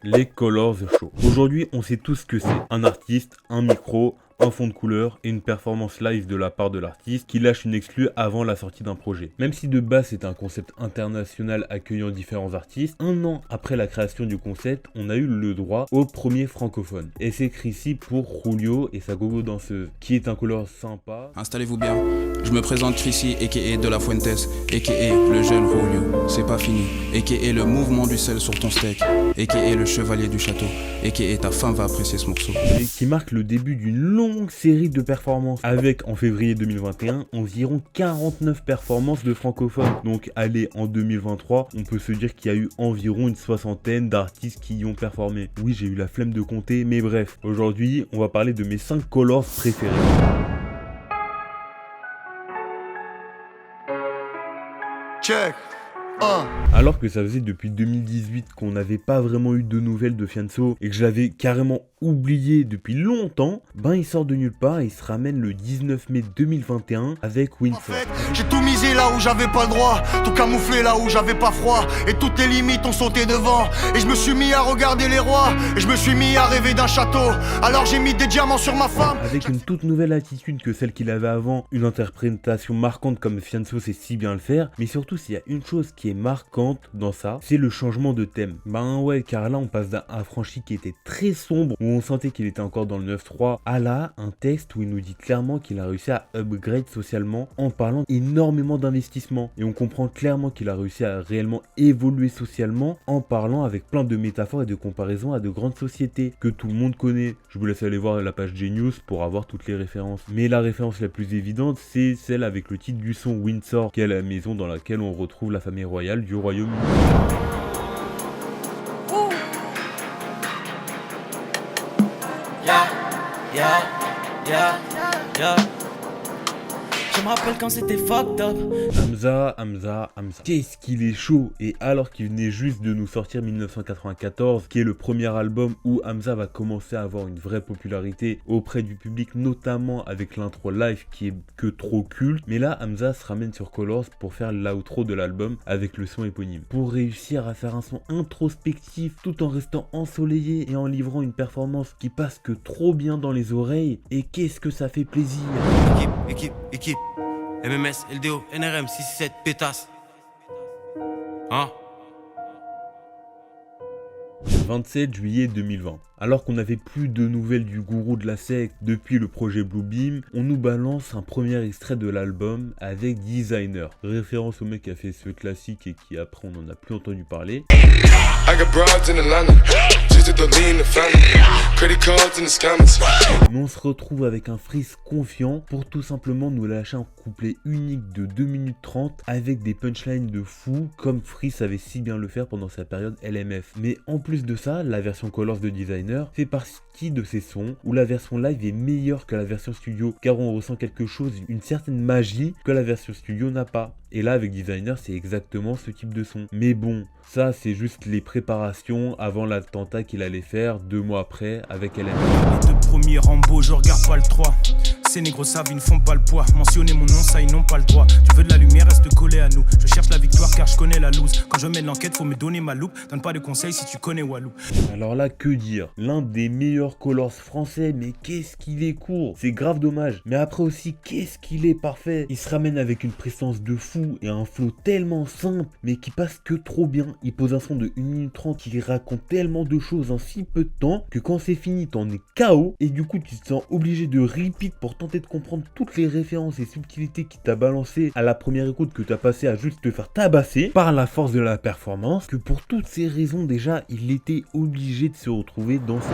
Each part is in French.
les Colors Show. Aujourd'hui, on sait tous ce que c'est. Un artiste, un micro, un fond de couleur et une performance live de la part de l'artiste qui lâche une exclue avant la sortie d'un projet. Même si de base c'est un concept international accueillant différents artistes, un an après la création du concept, on a eu le droit au premier francophone. Et c'est écrit ici pour Julio et sa gogo danseuse, qui est un color sympa. Installez-vous bien, je me présente Chrissy, a.k.a. De La Fuentes, a.k.a. le jeune Julio, c'est pas fini, a.k.a. le mouvement du sel sur ton steak, a.k.a. le chevalier du château, a.k.a. ta femme va apprécier ce morceau. Et qui marque le début d'une longue série de performances, avec en février 2021 environ 49 performances de francophones. Donc allez, en 2023, on peut se dire qu'il y a eu environ une soixantaine d'artistes qui y ont performé. Oui, j'ai eu la flemme de compter, mais bref, aujourd'hui, on va parler de mes 5 colors préférés. Check. Alors que ça faisait depuis 2018 qu'on n'avait pas vraiment eu de nouvelles de Fianso et que je l'avais carrément oublié depuis longtemps, ben il sort de nulle part et il se ramène le 19 mai 2021 avec Windsor. En fait, j'ai tout misé là où j'avais pas le droit, tout camouflé là où j'avais pas froid, et toutes les limites ont sauté devant, et je me suis mis à regarder les rois, et je me suis mis à rêver d'un château, alors j'ai mis des diamants sur ma femme. Avec une toute nouvelle attitude que celle qu'il avait avant, une interprétation marquante comme Fianso sait si bien le faire, mais surtout s'il y a une chose qui est marquante dans ça, c'est le changement de thème. Ben ouais, car là on passe d'un affranchi qui était très sombre, où on sentait qu'il était encore dans le 9-3, à là, un texte où il nous dit clairement qu'il a réussi à upgrade socialement en parlant énormément d'investissement. Et on comprend clairement qu'il a réussi à réellement évoluer socialement en parlant avec plein de métaphores et de comparaisons à de grandes sociétés que tout le monde connaît. Je vous laisse aller voir la page Genius pour avoir toutes les références. Mais la référence la plus évidente, c'est celle avec le titre du son Windsor, qui est la maison dans laquelle on retrouve la famille royale du Royaume-Uni. Je me rappelle quand c'était fucked up. Hamza. Qu'est-ce qu'il est chaud! Et alors qu'il venait juste de nous sortir 1994, qui est le premier album où Hamza va commencer à avoir une vraie popularité auprès du public, notamment avec l'intro live qui est que trop culte. Mais là, Hamza se ramène sur Colors pour faire l'outro de l'album avec le son éponyme. Pour réussir à faire un son introspectif tout en restant ensoleillé et en livrant une performance qui passe que trop bien dans les oreilles. Et qu'est-ce que ça fait plaisir! Équipe. MMS, LDO, NRM, 667, pétasse. Hein? 27 juillet 2020. Alors qu'on n'avait plus de nouvelles du gourou de la secte depuis le projet Bluebeam, on nous balance un premier extrait de l'album avec Designer. Référence au mec qui a fait ce classique et qui après on n'en a plus entendu parler. Mais on se retrouve avec un Freeze confiant pour tout simplement nous lâcher un couplet unique de 2 minutes 30 avec des punchlines de fou comme Freeze savait si bien le faire pendant sa période LMF. Mais en plus de ça, la version Colors de Designer fait partie de ces sons où la version live est meilleure que la version studio car on ressent quelque chose, une certaine magie que la version studio n'a pas. Et là avec Designer c'est exactement ce type de son. Mais bon, ça c'est juste les préparations avant l'attentat qu'il allait faire 2 mois après avec LMF. Les 2 premiers Rambo, je regarde pas le 3. Ces négros savent, ils ne font pas le poids. Mentionner mon nom, ça ils n'ont pas le droit. Tu veux de la lumière, reste collé à nous. Je cherche la victoire car je connais la loose. Quand je mène l'enquête, faut me donner ma loupe. Donne pas de conseils si tu connais Walou. Alors là, que dire? L'un des meilleurs Colors français, mais qu'est-ce qu'il est court. C'est grave dommage. Mais après aussi, qu'est-ce qu'il est parfait. Il se ramène avec une prestance de fou et un flow tellement simple, mais qui passe que trop bien. Il pose un son de 1 minute 30 qui raconte tellement de choses en si peu de temps que quand c'est fini, t'en es KO. Et du coup, tu te sens obligé de repeat pour tenter de comprendre toutes les références et subtilités qui t'a balancé à la première écoute que t'as passé à juste te faire tabasser par la force de la performance, que pour toutes ces raisons déjà il était obligé de se retrouver dans ce...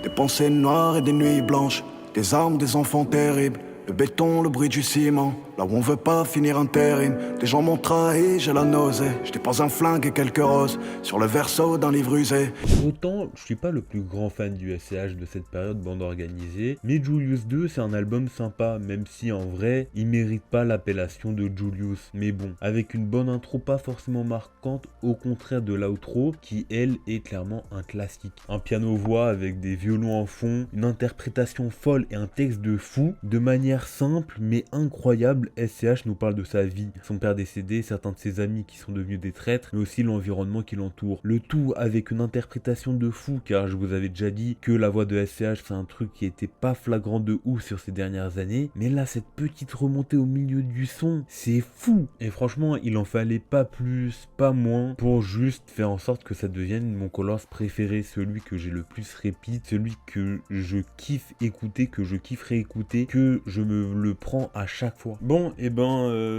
Des pensées noires et des nuits blanches, des armes, des enfants terribles, le béton, le bruit du ciment, là où on veut pas finir intérim. Des gens m'ont trahi, j'ai la nausée, j'étais pas un flingue et quelques roses sur le verso d'un livre usé. Autant je suis pas le plus grand fan du SCH de cette période bande organisée, mais Julius 2 c'est un album sympa, même si en vrai il mérite pas l'appellation de Julius. Mais bon, avec une bonne intro pas forcément marquante, au contraire de l'outro qui elle est clairement un classique. Un piano-voix avec des violons en fond, une interprétation folle et un texte de fou, de manière simple mais incroyable incroyable. SCH nous parle de sa vie, son père décédé, certains de ses amis qui sont devenus des traîtres, mais aussi l'environnement qui l'entoure. Le tout avec une interprétation de fou, car je vous avais déjà dit que la voix de SCH c'est un truc qui était pas flagrant de ouf sur ces dernières années, mais là cette petite remontée au milieu du son, c'est fou. Et franchement, il en fallait pas plus, pas moins, pour juste faire en sorte que ça devienne mon Colors préféré, celui que j'ai le plus répite, celui que je kiffe écouter, que je kiffe réécouter, que je me le prends à chaque fois. Bon, et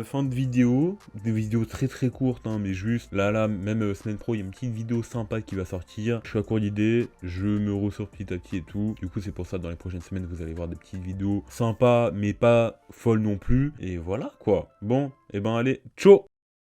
fin de vidéo, des vidéos très très courtes, hein, mais juste, là, même semaine pro, il y a une petite vidéo sympa qui va sortir. Je suis à court d'idées, je me ressors petit à petit et tout. Du coup, c'est pour ça, dans les prochaines semaines, vous allez voir des petites vidéos sympas, mais pas folles non plus. Et voilà, quoi. Bon, et allez, ciao!